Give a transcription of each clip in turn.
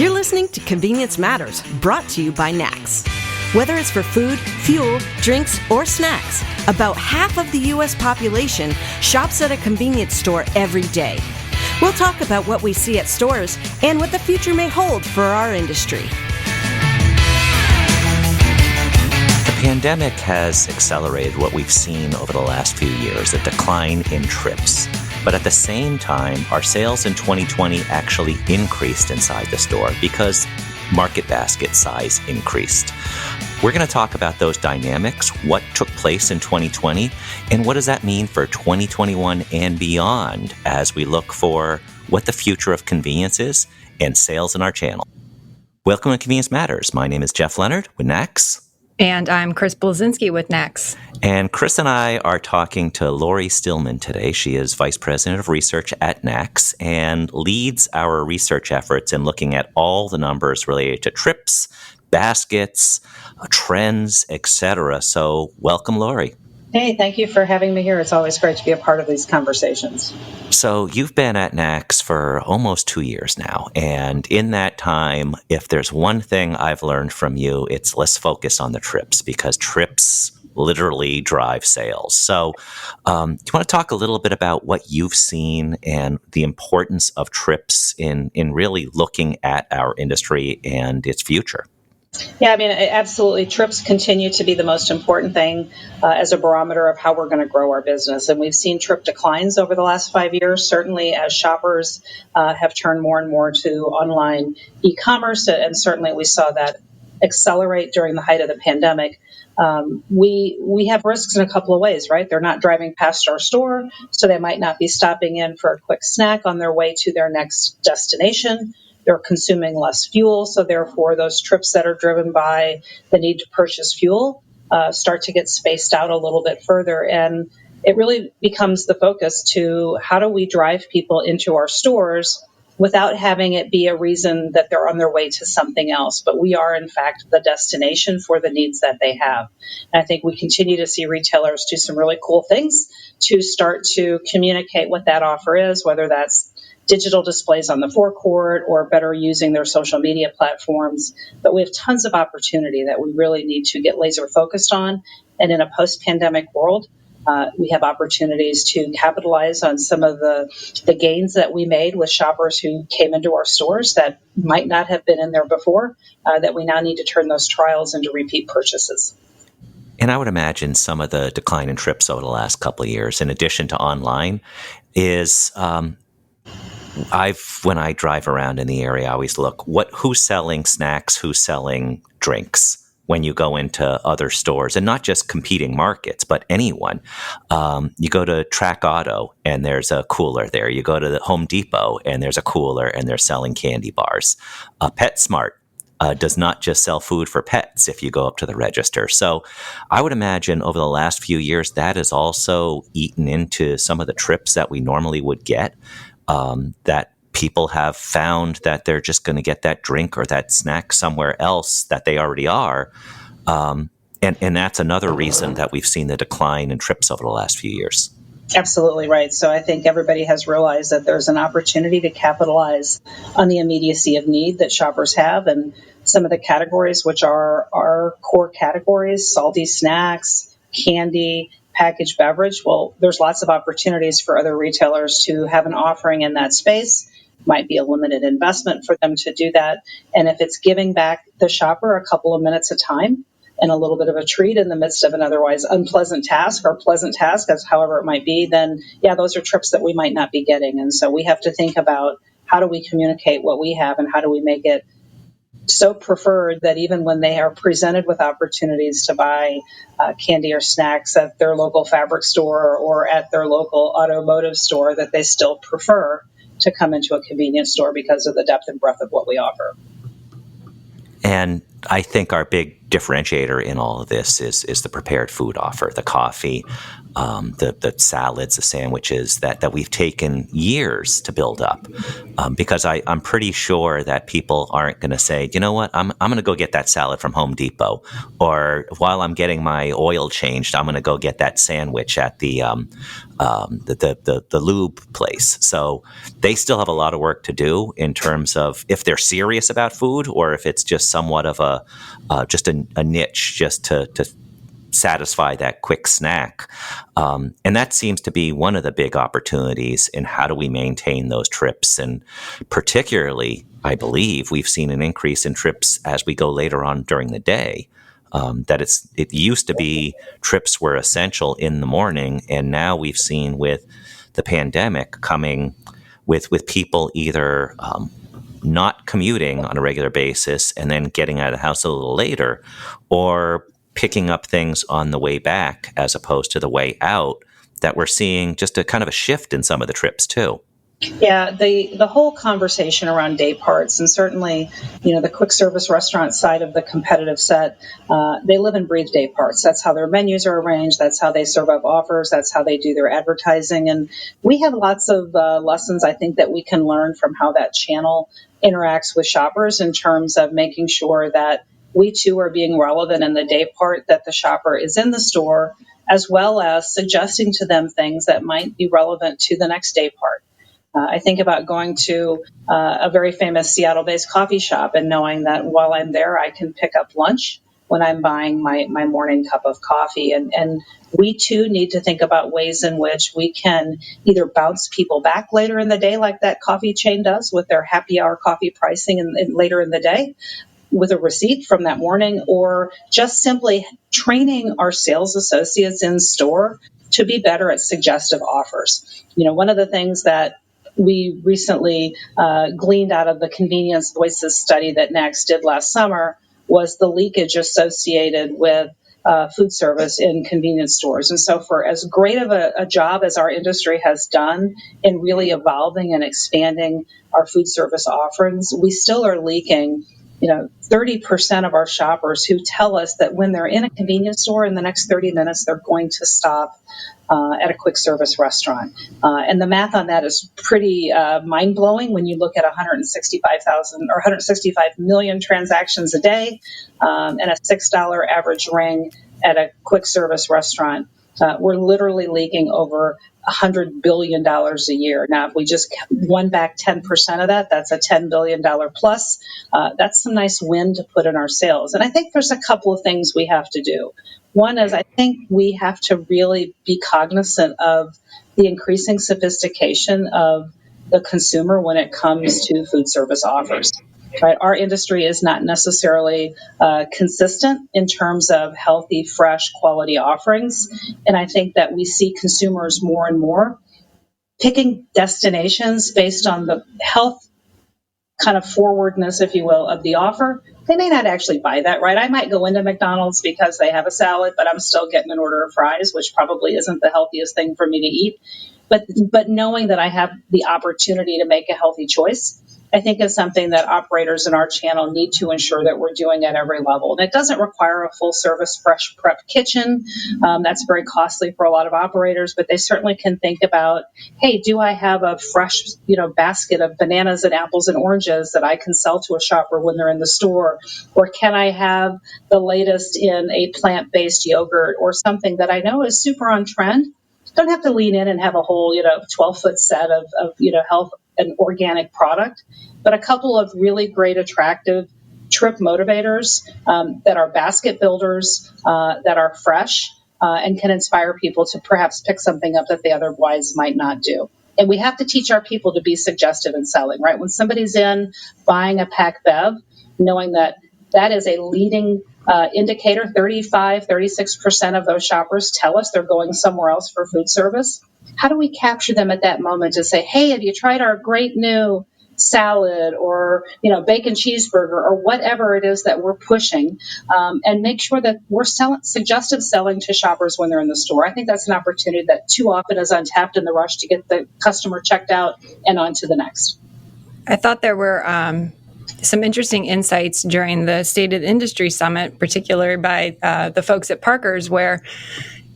You're listening to Convenience Matters, brought to you by NACS. Whether it's for food, fuel, drinks, or snacks, about half of the U.S. population shops at a convenience store every day. We'll talk about what we see at stores and what the future may hold for our industry. The pandemic has accelerated what we've seen over the last few years, a decline in trips. But at the same time, our sales in 2020 actually increased inside the store because market basket size increased. We're going to talk about those dynamics, what took place in 2020, and what does that mean for 2021 and beyond as we look for what the future of convenience is and sales in our channel. Welcome to Convenience Matters. My name is Jeff Lenard with NACS. And I'm Chris Blasinsky with NACS. And Chris and I are talking to Lori Stillman today. She is Vice President of Research at NACS and leads our research efforts in looking at all the numbers related to trips, baskets, trends, etc. So welcome, Lori. Hey, thank you for having me here. It's always great to be a part of these conversations. So you've been at NACS for almost 2 years now. And in that time, if there's one thing I've learned from you, it's let's focus on the trips because trips literally drive sales. So do you want to talk a little bit about what you've seen and the importance of trips in really looking at our industry and its future? Yeah, I mean, absolutely. Trips continue to be the most important thing as a barometer of how we're going to grow our business. And we've seen trip declines over the last 5 years, certainly as shoppers have turned more and more to online e-commerce. And certainly we saw that accelerate during the height of the pandemic. We have risks in a couple of ways, right? They're not driving past our store, so they might not be stopping in for a quick snack on their way to their next destination. They're consuming less fuel, so therefore those trips that are driven by the need to purchase fuel start to get spaced out a little bit further. And it really becomes the focus to how do we drive people into our stores without having it be a reason that they're on their way to something else. But we are, in fact, the destination for the needs that they have. And I think we continue to see retailers do some really cool things to start to communicate what that offer is, whether that's digital displays on the forecourt or better using their social media platforms. But we have tons of opportunity that we really need to get laser focused on. And in a post-pandemic world, we have opportunities to capitalize on some of the gains that we made with shoppers who came into our stores that might not have been in there before, that we now need to turn those trials into repeat purchases. And I would imagine some of the decline in trips over the last couple of years, in addition to online, is when I drive around in the area, I always look who's selling snacks, who's selling drinks when you go into other stores, and not just competing markets, but anyone. You go to Track Auto and there's a cooler there. You go to the Home Depot and there's a cooler and they're selling candy bars. PetSmart does not just sell food for pets if you go up to the register. So I would imagine over the last few years that has also eaten into some of the trips that we normally would get. That people have found that they're just going to get that drink or that snack somewhere else that they already are. And that's another reason that we've seen the decline in trips over the last few years. Absolutely right. So I think everybody has realized that there's an opportunity to capitalize on the immediacy of need that shoppers have. And some of the categories, which are our core categories, salty snacks, candy, packaged beverage, well, there's lots of opportunities for other retailers to have an offering in that space. Might be a limited investment for them to do that. And if it's giving back the shopper a couple of minutes of time and a little bit of a treat in the midst of an otherwise unpleasant task or pleasant task, as however it might be, then yeah, those are trips that we might not be getting. And so we have to think about how do we communicate what we have and how do we make it so preferred that even when they are presented with opportunities to buy candy or snacks at their local fabric store or at their local automotive store, that they still prefer to come into a convenience store because of the depth and breadth of what we offer. And I think our big differentiator in all of this is the prepared food offer, the coffee, the salads, the sandwiches that we've taken years to build up. Because I'm pretty sure that people aren't going to say, you know what, I'm going to go get that salad from Home Depot, or while I'm getting my oil changed, I'm going to go get that sandwich at the lube place. So they still have a lot of work to do in terms of if they're serious about food, or if it's just somewhat of just a niche just to satisfy that quick snack. And that seems to be one of the big opportunities in how do we maintain those trips. And particularly, I believe we've seen an increase in trips as we go later on during the day. It used to be trips were essential in the morning, and now we've seen with the pandemic coming with people either not commuting on a regular basis and then getting out of the house a little later, or picking up things on the way back as opposed to the way out, that we're seeing just a kind of a shift in some of the trips too. Yeah, the whole conversation around day parts, and certainly, the quick service restaurant side of the competitive set, they live and breathe day parts. That's how their menus are arranged. That's how they serve up offers. That's how they do their advertising. And we have lots of lessons, I think, that we can learn from how that channel interacts with shoppers in terms of making sure that we too are being relevant in the day part that the shopper is in the store, as well as suggesting to them things that might be relevant to the next day part. I think about going to a very famous Seattle-based coffee shop and knowing that while I'm there, I can pick up lunch when I'm buying my morning cup of coffee. And we too need to think about ways in which we can either bounce people back later in the day, like that coffee chain does with their happy hour coffee pricing and later in the day, with a receipt from that morning, or just simply training our sales associates in store to be better at suggestive offers. One of the things that we recently gleaned out of the convenience voices study that NACS did last summer was the leakage associated with food service in convenience stores. And so for as great of a job as our industry has done in really evolving and expanding our food service offerings, we still are leaking 30% of our shoppers who tell us that when they're in a convenience store in the next 30 minutes, they're going to stop at a quick service restaurant. And the math on that is pretty mind-blowing when you look at 165 million transactions a day and a $6 average ring at a quick service restaurant. We're literally leaking over $100 billion a year. Now, if we just won back 10% of that, that's a $10 billion plus. That's some nice win to put in our sales. And I think there's a couple of things we have to do. One is I think we have to really be cognizant of the increasing sophistication of the consumer when it comes to food service offers. Right? Our industry is not necessarily consistent in terms of healthy, fresh, quality offerings. And I think that we see consumers more and more picking destinations based on the health kind of forwardness, if you will, of the offer. They may not actually buy that, right? I might go into McDonald's because they have a salad, but I'm still getting an order of fries, which probably isn't the healthiest thing for me to eat. But knowing that I have the opportunity to make a healthy choice, I think is something that operators in our channel need to ensure that we're doing at every level. And it doesn't require a full service fresh prep kitchen. That's very costly for a lot of operators, but they certainly can think about, hey, do I have a fresh, basket of bananas and apples and oranges that I can sell to a shopper when they're in the store? Or can I have the latest in a plant-based yogurt or something that I know is super on trend? Don't have to lean in and have a whole, 12-foot set of health and organic product, but a couple of really great, attractive trip motivators that are basket builders, that are fresh, and can inspire people to perhaps pick something up that they otherwise might not do. And we have to teach our people to be suggestive in selling, right? When somebody's in buying a pack bev, knowing that is a leading indicator, 36% of those shoppers tell us they're going somewhere else for food service. How do we capture them at that moment to say, hey, have you tried our great new salad or, bacon cheeseburger or whatever it is that we're pushing, and make sure that we're suggestive selling to shoppers when they're in the store. I think that's an opportunity that too often is untapped in the rush to get the customer checked out and on to the next. I thought there were some interesting insights during the State of the Industry Summit, particularly by the folks at Parker's, where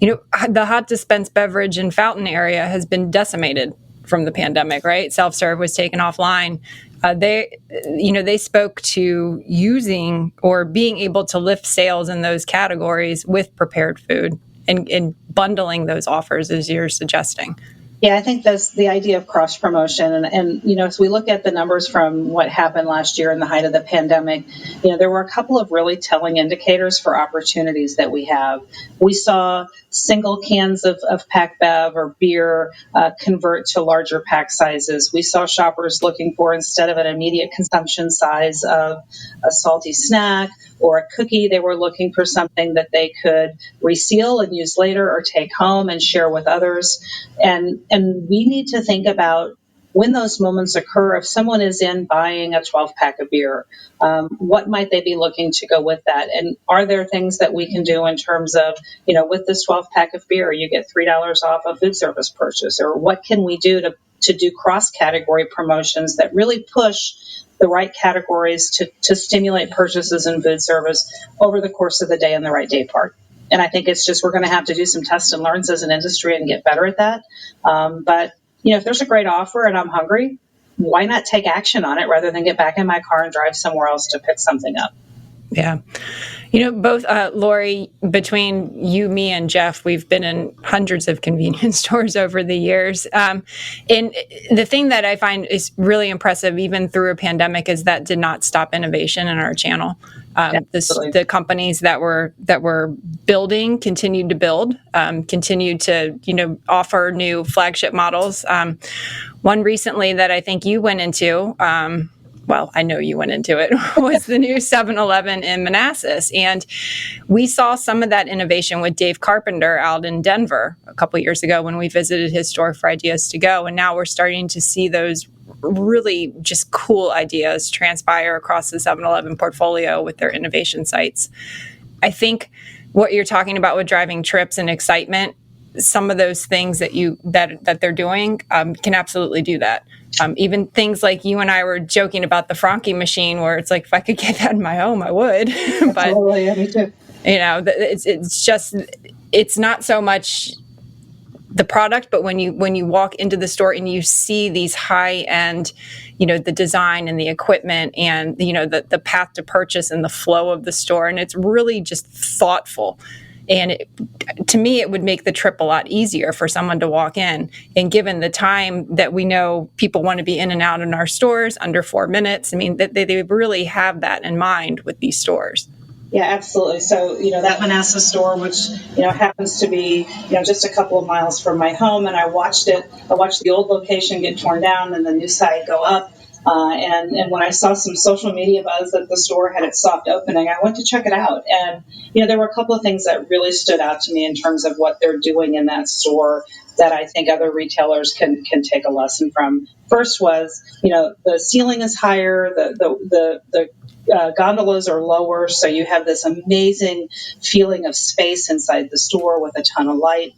the hot dispense beverage and fountain area has been decimated from the pandemic, right? Self-serve was taken offline. They spoke to using or being able to lift sales in those categories with prepared food and bundling those offers, as you're suggesting. Yeah, I think that's the idea of cross promotion. And as we look at the numbers from what happened last year in the height of the pandemic, there were a couple of really telling indicators for opportunities that we have. We saw single cans of pack bev or beer convert to larger pack sizes. We saw shoppers looking for, instead of an immediate consumption size of a salty snack or a cookie, they were looking for something that they could reseal and use later or take home and share with others. And we need to think about when those moments occur. If someone is in buying a 12-pack of beer, what might they be looking to go with that? And are there things that we can do in terms of, with this 12-pack of beer, you get $3 off a food service purchase? Or what can we do to do cross-category promotions that really push the right categories to stimulate purchases in food service over the course of the day and the right day part? And I think it's just, we're going to have to do some test and learns as an industry and get better at that. But if there's a great offer and I'm hungry, why not take action on it rather than get back in my car and drive somewhere else to pick something up? Yeah. Both, Lori, between you, me, and Jeff, we've been in hundreds of convenience stores over the years. And the thing that I find is really impressive, even through a pandemic, is that did not stop innovation in our channel. The companies that were building continued to build, continued to offer new flagship models. One recently that I think you went into. I know you went into it, was the new 7-Eleven in Manassas. And we saw some of that innovation with Dave Carpenter out in Denver a couple of years ago when we visited his store for Ideas to Go. And now we're starting to see those really just cool ideas transpire across the 7-Eleven portfolio with their innovation sites. I think what you're talking about with driving trips and excitement, some of those things that they're doing can absolutely do that. Even things like you and I were joking about the Franke machine, where it's like, if I could get that in my home, I would. But Absolutely, yeah, me too. It's not so much the product, but when you walk into the store and you see these high end, the design and the equipment and the path to purchase and the flow of the store, and it's really just thoughtful. And to me, it would make the trip a lot easier for someone to walk in. And given the time that we know people want to be in and out in our stores, under 4 minutes, I mean, they really have that in mind with these stores. Yeah, absolutely. So, that Manassas store, which, happens to be, just a couple of miles from my home, and I watched the old location get torn down and the new site go up. And when I saw some social media buzz that the store had its soft opening, I went to check it out. And, there were a couple of things that really stood out to me in terms of what they're doing in that store that I think other retailers can take a lesson from. First was, the ceiling is higher, the gondolas are lower, so you have this amazing feeling of space inside the store with a ton of light.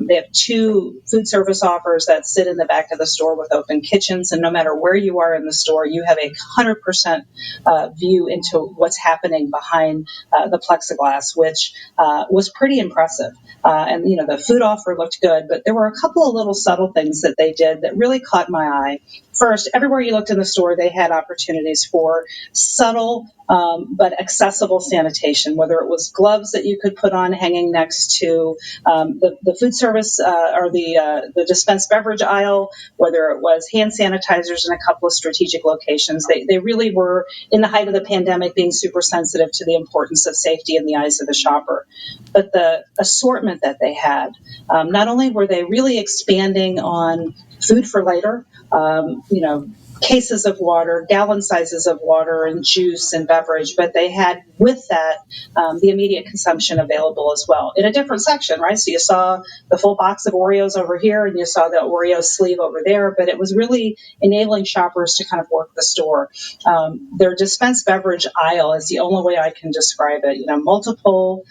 They have 2 food service offers that sit in the back of the store with open kitchens, and no matter where you are in the store, you have 100% view into what's happening behind the plexiglass, which was pretty impressive. And the food offer looked good, but there were a couple of little subtle things that they did that really caught my eye. First, everywhere you looked in the store, they had opportunities for subtle but accessible sanitation, whether it was gloves that you could put on hanging next to the food service or the dispensed beverage aisle, whether it was hand sanitizers in a couple of strategic locations. They really were, in the height of the pandemic, being super sensitive to the importance of safety in the eyes of the shopper. But the assortment that they had, not only were they really expanding on food for later, cases of water, gallon sizes of water and juice and beverage, but they had with that the immediate consumption available as well in a different section, right? So you saw the full box of Oreos over here and you saw the Oreo sleeve over there, but it was really enabling shoppers to kind of work the store. Their dispensed beverage aisle is the only way I can describe it. Multiple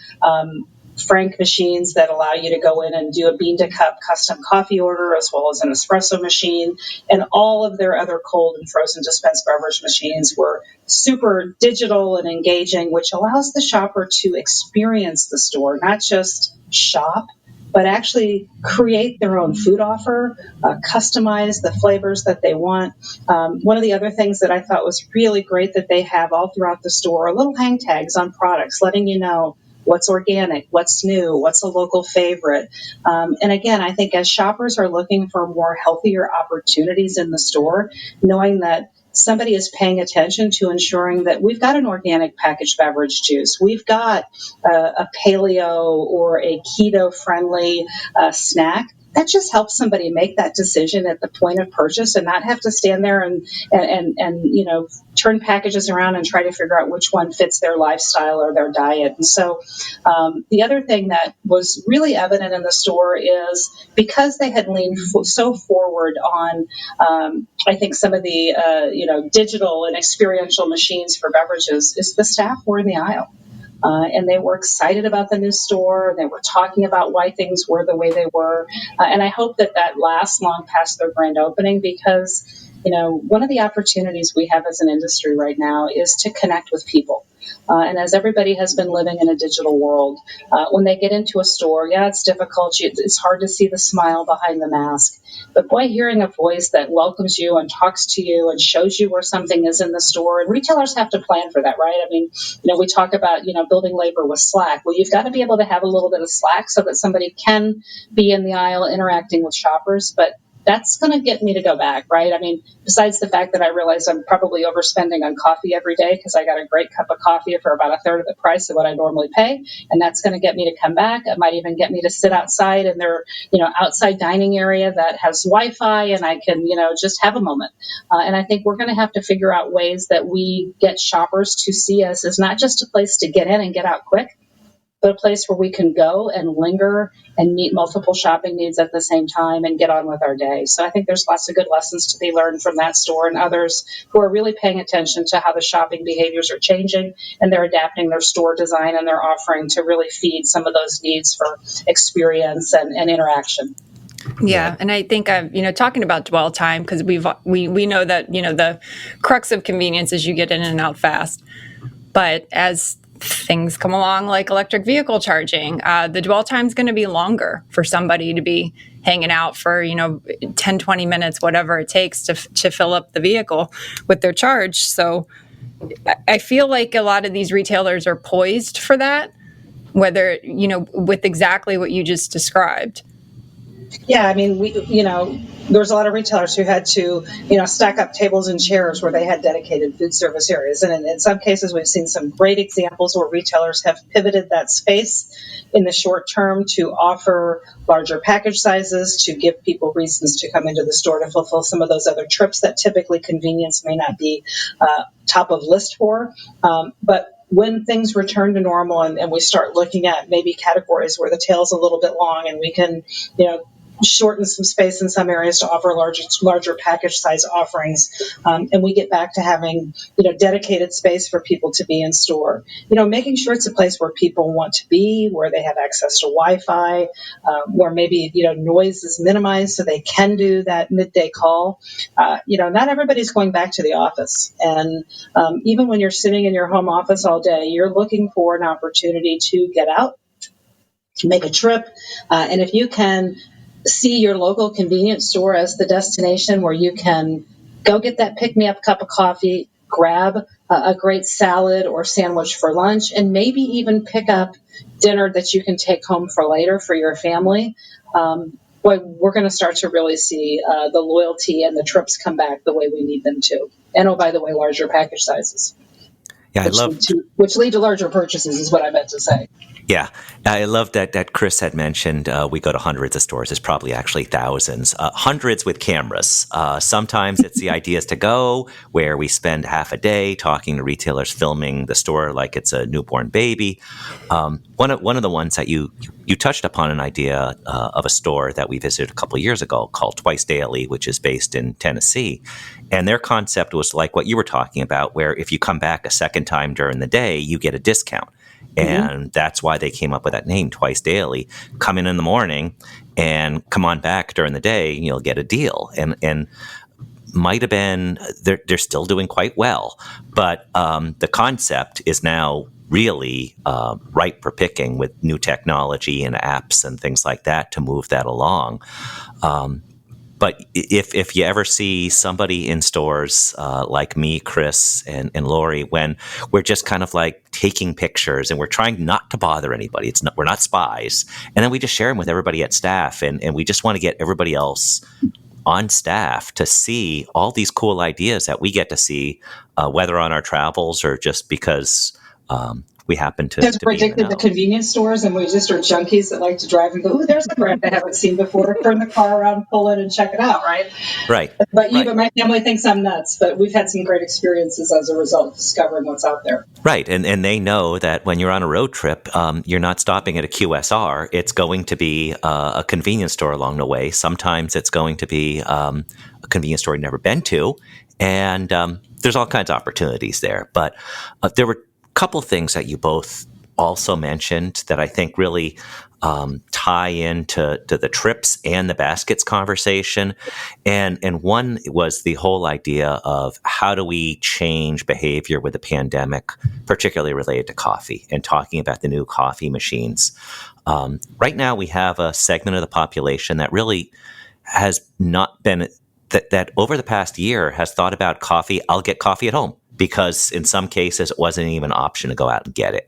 Frank machines that allow you to go in and do a bean to cup custom coffee order, as well as an espresso machine. And all of their other cold and frozen dispensed beverage machines were super digital and engaging, which allows the shopper to experience the store, not just shop, but actually create their own food offer, customize the flavors that they want. One of the other things that I thought was really great that they have all throughout the store are little hang tags on products, letting you know what's organic, what's new, what's a local favorite. And again, I think as shoppers are looking for more healthier opportunities in the store, knowing that somebody is paying attention to ensuring that we've got an organic packaged beverage juice, we've got a paleo or a keto-friendly snack, that just helps somebody make that decision at the point of purchase and not have to stand there and turn packages around and try to figure out which one fits their lifestyle or their diet. And so the other thing that was really evident in the store is because they had leaned so forward on, I think, some of the digital and experiential machines for beverages, is the staff were in the aisle. And they were excited about the new store. They were talking about why things were the way they were. And I hope that lasts long past their grand opening, because, one of the opportunities we have as an industry right now is to connect with people. And as everybody has been living in a digital world, when they get into a store, it's difficult. It's hard to see the smile behind the mask. But boy, hearing a voice that welcomes you and talks to you and shows you where something is in the store, and retailers have to plan for that, right? I mean, we talk about, building labor with slack. Well, you've got to be able to have a little bit of slack so that somebody can be in the aisle interacting with shoppers. But that's going to get me to go back, right? I mean, besides the fact that I realize I'm probably overspending on coffee every day because I got a great cup of coffee for about a third of the price of what I normally pay, and that's going to get me to come back. It might even get me to sit outside in their, outside dining area that has Wi-Fi, and I can, just have a moment. And I think we're going to have to figure out ways that we get shoppers to see us as not just a place to get in and get out quick, but a place where we can go and linger and meet multiple shopping needs at the same time and get on with our day. So I think there's lots of good lessons to be learned from that store and others who are really paying attention to how the shopping behaviors are changing, and they're adapting their store design and their offering to really feed some of those needs for experience and interaction. Yeah, and I think talking about dwell time, because we know that the crux of convenience is you get in and out fast, but as things come along like electric vehicle charging, the dwell time is going to be longer for somebody to be hanging out for 10, 20 minutes, whatever it takes to fill up the vehicle with their charge. So I feel like a lot of these retailers are poised for that, whether with exactly what you just described. Yeah, I mean, there's a lot of retailers who had to, stack up tables and chairs where they had dedicated food service areas. And in some cases, we've seen some great examples where retailers have pivoted that space in the short term to offer larger package sizes, to give people reasons to come into the store to fulfill some of those other trips that typically convenience may not be top of list for. But when things return to normal and we start looking at maybe categories where the tail's a little bit long and we can, shorten some space in some areas to offer larger package size offerings, and we get back to having dedicated space for people to be in store, making sure it's a place where people want to be, where they have access to Wi-Fi, where maybe noise is minimized so they can do that midday call. Not everybody's going back to the office, and even when you're sitting in your home office all day, you're looking for an opportunity to get out, to make a trip, and if you can see your local convenience store as the destination where you can go get that pick-me-up cup of coffee, grab a great salad or sandwich for lunch, and maybe even pick up dinner that you can take home for later for your family. We're going to start to really see the loyalty and the trips come back the way we need them to. And by the way, larger package sizes. Yeah, which lead to larger purchases is what I meant to say. Yeah, I love that Chris had mentioned we go to hundreds of stores. It's probably actually thousands, hundreds with cameras. Sometimes it's the idea is to go where we spend half a day talking to retailers, filming the store like it's a newborn baby. One of the ones that you touched upon an idea of a store that we visited a couple of years ago called Twice Daily, which is based in Tennessee. And their concept was like what you were talking about, where if you come back a second time during the day, you get a discount. And that's why they came up with that name, Twice Daily. Come in the morning and come on back during the day, and you'll get a deal. And might have been, they're still doing quite well. But the concept is now really ripe for picking with new technology and apps and things like that to move that along. But if you ever see somebody in stores like me, Chris, and Lori, when we're just kind of like taking pictures and we're trying not to bother anybody, we're not spies, and then we just share them with everybody at staff, and we just want to get everybody else on staff to see all these cool ideas that we get to see, whether on our travels or just because we happen to. Because we're addicted to convenience stores, and we just are junkies that like to drive and go, "Ooh, there's a brand I haven't seen before." Turn the car around, pull in, and check it out. Right. Right. But my family thinks I'm nuts. But we've had some great experiences as a result, discovering what's out there. Right, and they know that when you're on a road trip, you're not stopping at a QSR. It's going to be a convenience store along the way. Sometimes it's going to be a convenience store you've never been to, and there's all kinds of opportunities there. But there were couple things that you both also mentioned that I think really tie into the trips and the baskets conversation. And one was the whole idea of how do we change behavior with the pandemic, particularly related to coffee, and talking about the new coffee machines. Right now, we have a segment of the population that really has not been, that over the past year has thought about coffee. I'll get coffee at home, because in some cases it wasn't even an option to go out and get it.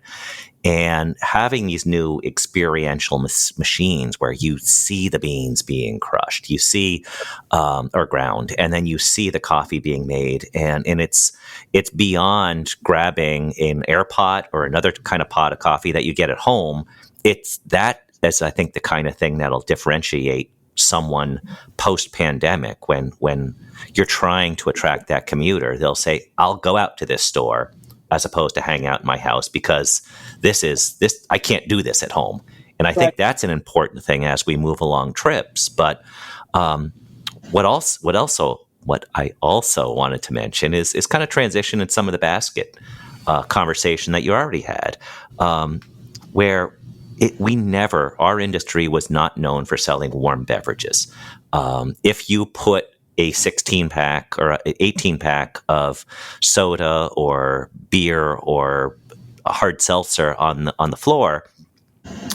And having these new experiential machines where you see the beans being crushed, you see or ground, and then you see the coffee being made, and it's beyond grabbing an air pot or another kind of pot of coffee that you get at home. It's that is, I think, the kind of thing that'll differentiate someone post-pandemic when you're trying to attract that commuter. They'll say, I'll go out to this store as opposed to hang out in my house, because this I can't do this at home. And I think that's an important thing as we move along trips. But what I also wanted to mention is kind of transition in some of the basket conversation that you already had, where our industry was not known for selling warm beverages. If you put a 16-pack or an 18-pack of soda or beer or a hard seltzer on the floor,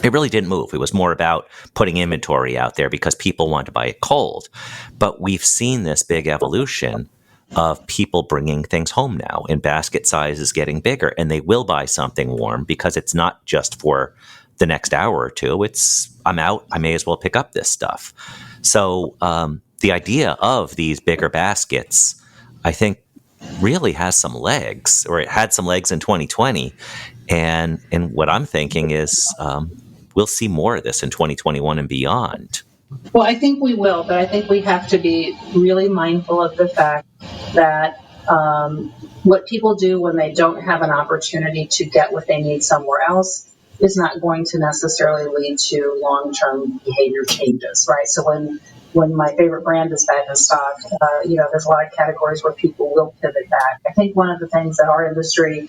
it really didn't move. It was more about putting inventory out there because people want to buy it cold. But we've seen this big evolution of people bringing things home now, and basket size is getting bigger, and they will buy something warm because it's not just for the next hour or two. I'm out, I may as well pick up this stuff. So the idea of these bigger baskets, I think, really has some legs, or it had some legs in 2020. And what I'm thinking is we'll see more of this in 2021 and beyond. Well, I think we will, but I think we have to be really mindful of the fact that what people do when they don't have an opportunity to get what they need somewhere else is not going to necessarily lead to long-term behavior changes, right? So when my favorite brand is back in stock, there's a lot of categories where people will pivot back. I think one of the things that our industry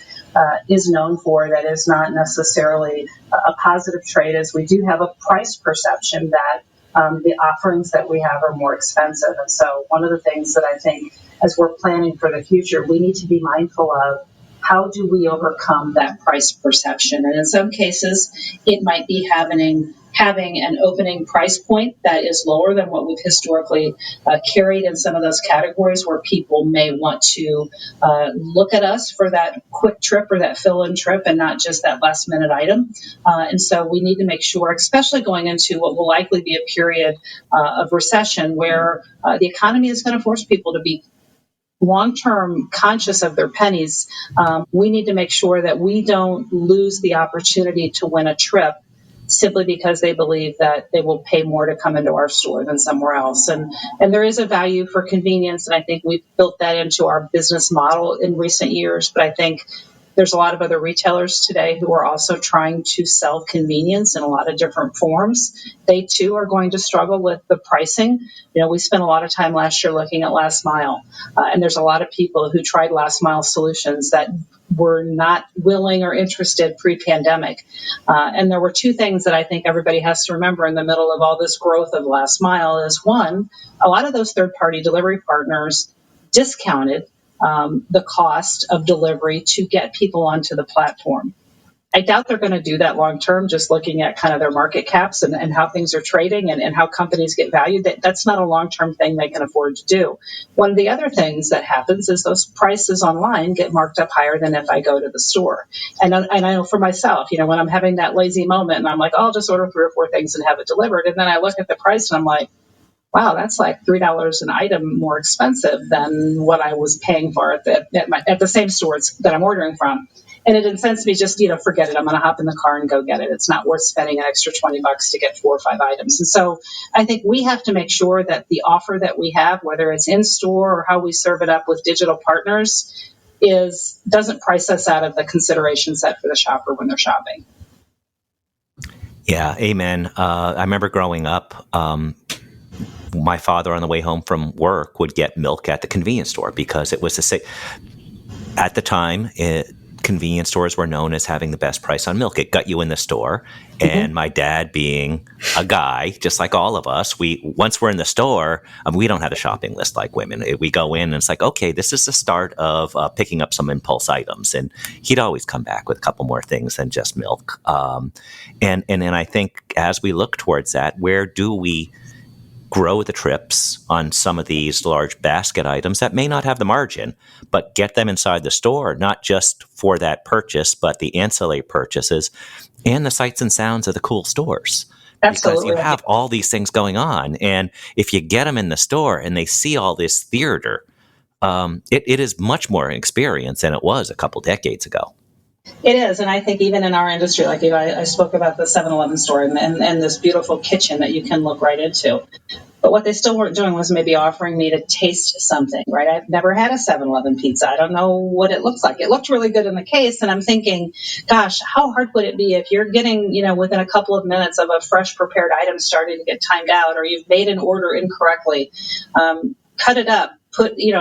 is known for that is not necessarily a positive trait is we do have a price perception that the offerings that we have are more expensive. And so one of the things that I think as we're planning for the future, we need to be mindful of, how do we overcome that price perception? And in some cases, it might be having an opening price point that is lower than what we've historically carried in some of those categories where people may want to look at us for that quick trip or that fill-in trip and not just that last-minute item. And so we need to make sure, especially going into what will likely be a period of recession where the economy is going to force people to be long-term conscious of their pennies, we need to make sure that we don't lose the opportunity to win a trip simply because they believe that they will pay more to come into our store than somewhere else. And there is a value for convenience, and I think we've built that into our business model in recent years. But I think There's a lot of other retailers today who are also trying to sell convenience in a lot of different forms. They too are going to struggle with the pricing. We spent a lot of time last year looking at last mile, and there's a lot of people who tried last mile solutions that were not willing or interested pre-pandemic. And there were two things that I think everybody has to remember in the middle of all this growth of last mile is, one, a lot of those third-party delivery partners discounted the cost of delivery to get people onto the platform. I doubt they're going to do that long term, just looking at kind of their market caps and how things are trading and how companies get valued. That's not a long term thing they can afford to do. One of the other things that happens is those prices online get marked up higher than if I go to the store. And I know for myself, when I'm having that lazy moment and I'm like, oh, I'll just order 3 or 4 things and have it delivered. And then I look at the price and I'm like, wow, that's like $3 an item more expensive than what I was paying for at the same stores that I'm ordering from. And it incensed me just, forget it. I'm going to hop in the car and go get it. It's not worth spending an extra $20 to get 4 or 5 items. And so I think we have to make sure that the offer that we have, whether it's in store or how we serve it up with digital partners, doesn't price us out of the consideration set for the shopper when they're shopping. Yeah, amen. I remember growing up, my father on the way home from work would get milk at the convenience store because it was at the time, convenience stores were known as having the best price on milk. It got you in the store. And my dad being a guy, just like all of us, once we're in the store, we don't have a shopping list like women. We go in and it's like, okay, this is the start of picking up some impulse items. And he'd always come back with a couple more things than just milk. And then I think as we look towards that, where do we grow the trips on some of these large basket items that may not have the margin, but get them inside the store, not just for that purchase, but the ancillary purchases and the sights and sounds of the cool stores. Absolutely. Because you have all these things going on. And if you get them in the store and they see all this theater, it is much more an experience than it was a couple decades ago. It is, and I think even in our industry, like I spoke about the 7-Eleven store and this beautiful kitchen that you can look right into. But what they still weren't doing was maybe offering me to taste something, right? I've never had a 7-Eleven pizza. I don't know what it looks like. It looked really good in the case, and I'm thinking, gosh, how hard would it be if you're getting, within a couple of minutes of a fresh prepared item starting to get timed out, or you've made an order incorrectly, cut it up.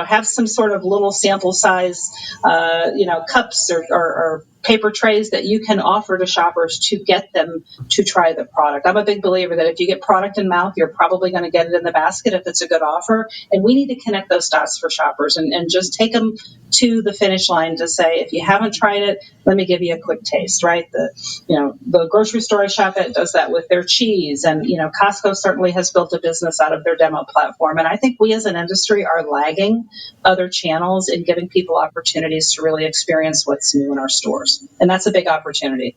Have some sort of little sample size, cups or paper trays that you can offer to shoppers to get them to try the product. I'm a big believer that if you get product in mouth, you're probably going to get it in the basket if it's a good offer. And we need to connect those dots for shoppers and just take them to the finish line to say, if you haven't tried it, let me give you a quick taste, right? The grocery store I shop at does that with their cheese. And, Costco certainly has built a business out of their demo platform. And I think we as an industry are lagging other channels in giving people opportunities to really experience what's new in our stores. And that's a big opportunity.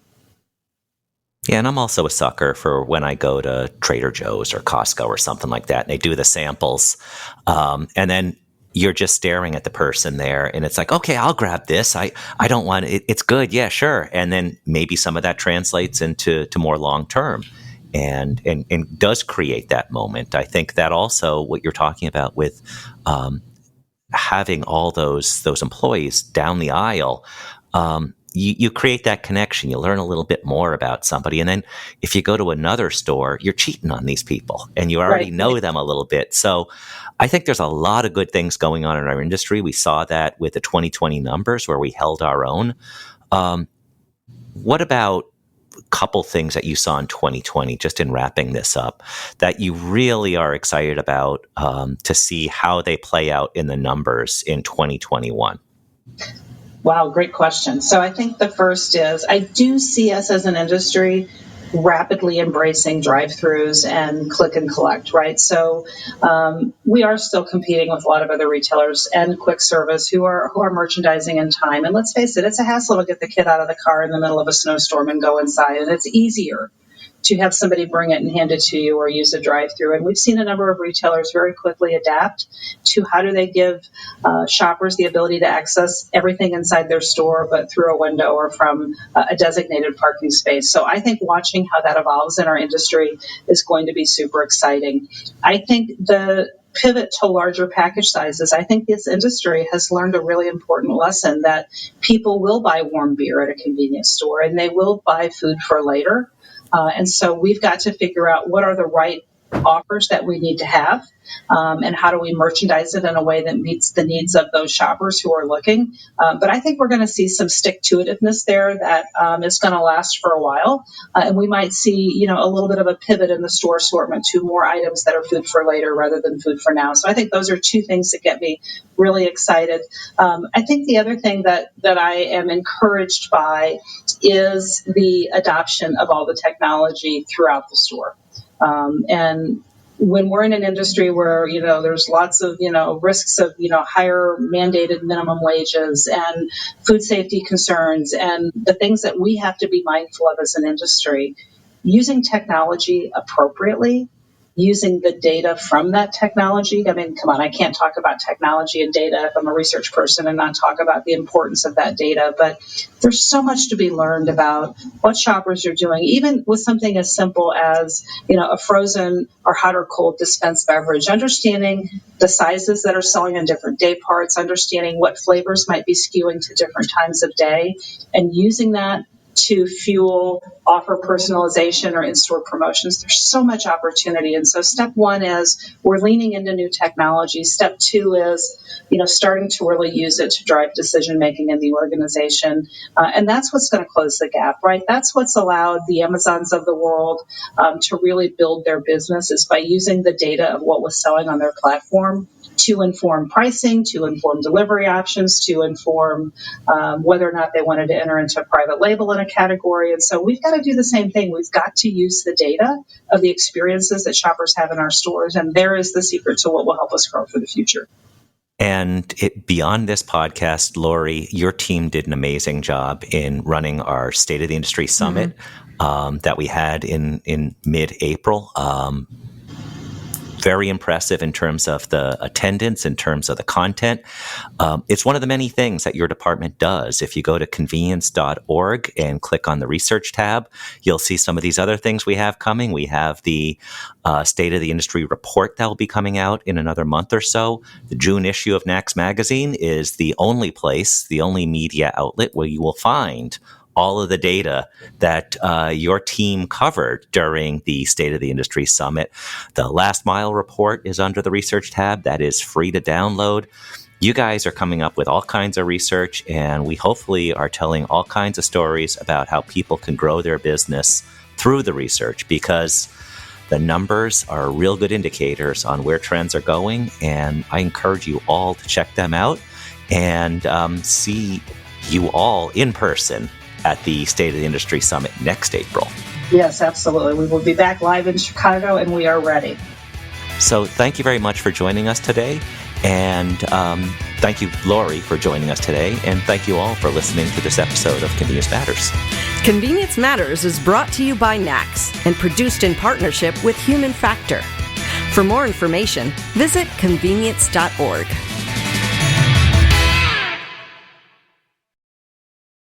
Yeah, and I'm also a sucker for when I go to Trader Joe's or Costco or something like that, and they do the samples. And then you're just staring at the person there, and it's like, okay, I'll grab this. I don't want it. It's good. Yeah, sure. And then maybe some of that translates into more long term and does create that moment. I think that also what you're talking about with having all those employees down the aisle, you create that connection. You learn a little bit more about somebody. And then if you go to another store, you're cheating on these people and you already know them a little bit. So I think there's a lot of good things going on in our industry. We saw that with the 2020 numbers where we held our own. What about a couple things that you saw in 2020, just in wrapping this up, that you really are excited about to see how they play out in the numbers in 2021? Wow, great question. So I think the first is I do see us as an industry rapidly embracing drive-throughs and click and collect, right? So we are still competing with a lot of other retailers and quick service who are merchandising in time. And let's face it, it's a hassle to get the kid out of the car in the middle of a snowstorm and go inside. And it's easier to have somebody bring it and hand it to you or use a drive-through. And we've seen a number of retailers very quickly adapt to how do they give shoppers the ability to access everything inside their store, but through a window or from a designated parking space. So I think watching how that evolves in our industry is going to be super exciting. I think the pivot to larger package sizes, I think this industry has learned a really important lesson that people will buy warm beer at a convenience store and they will buy food for later. And so we've got to figure out what are the right offers that we need to have, and how do we merchandise it in a way that meets the needs of those shoppers who are looking. But I think we're going to see some stick-to-itiveness there that is going to last for a while. And we might see, a little bit of a pivot in the store assortment to more items that are food for later rather than food for now. So I think those are two things that get me really excited. I think the other thing that I am encouraged by is the adoption of all the technology throughout the store. And when we're in an industry where, there's lots of, risks of, higher mandated minimum wages and food safety concerns and the things that we have to be mindful of as an industry, using technology appropriately, using the data from that technology. I mean, come on, I can't talk about technology and data if I'm a research person and not talk about the importance of that data. But there's so much to be learned about what shoppers are doing, even with something as simple as, a frozen or hot or cold dispensed beverage, understanding the sizes that are selling on different day parts, understanding what flavors might be skewing to different times of day, and using that to fuel offer personalization or in-store promotions. There's so much opportunity. And so step one is we're leaning into new technology. Step two is, starting to really use it to drive decision-making in the organization. And that's what's going to close the gap, right? That's what's allowed the Amazons of the world to really build their business, is by using the data of what was selling on their platform to inform pricing, to inform delivery options, to inform whether or not they wanted to enter into a private label in a category. And so we've got to do the same thing. We've got to use the data of the experiences that shoppers have in our stores. And there is the secret to what will help us grow for the future. And beyond this podcast, Lori, your team did an amazing job in running our State of the Industry Summit that we had in mid-April. Very impressive in terms of the attendance, in terms of the content. It's one of the many things that your department does. If you go to convenience.org and click on the research tab, you'll see some of these other things we have coming. We have the State of the Industry report that will be coming out in another month or so. The June issue of NACS Magazine is the only place, the only media outlet where you will find all of the data that your team covered during the State of the Industry Summit. The Last Mile report is under the research tab. That is free to download. You guys are coming up with all kinds of research, and we hopefully are telling all kinds of stories about how people can grow their business through the research, because the numbers are real good indicators on where trends are going, and I encourage you all to check them out and see you all in person at the State of the Industry Summit next April. Yes, absolutely. We will be back live in Chicago, and we are ready. So thank you very much for joining us today. And thank you, Lori, for joining us today. And thank you all for listening to this episode of Convenience Matters. Convenience Matters is brought to you by NACS and produced in partnership with Human Factor. For more information, visit convenience.org.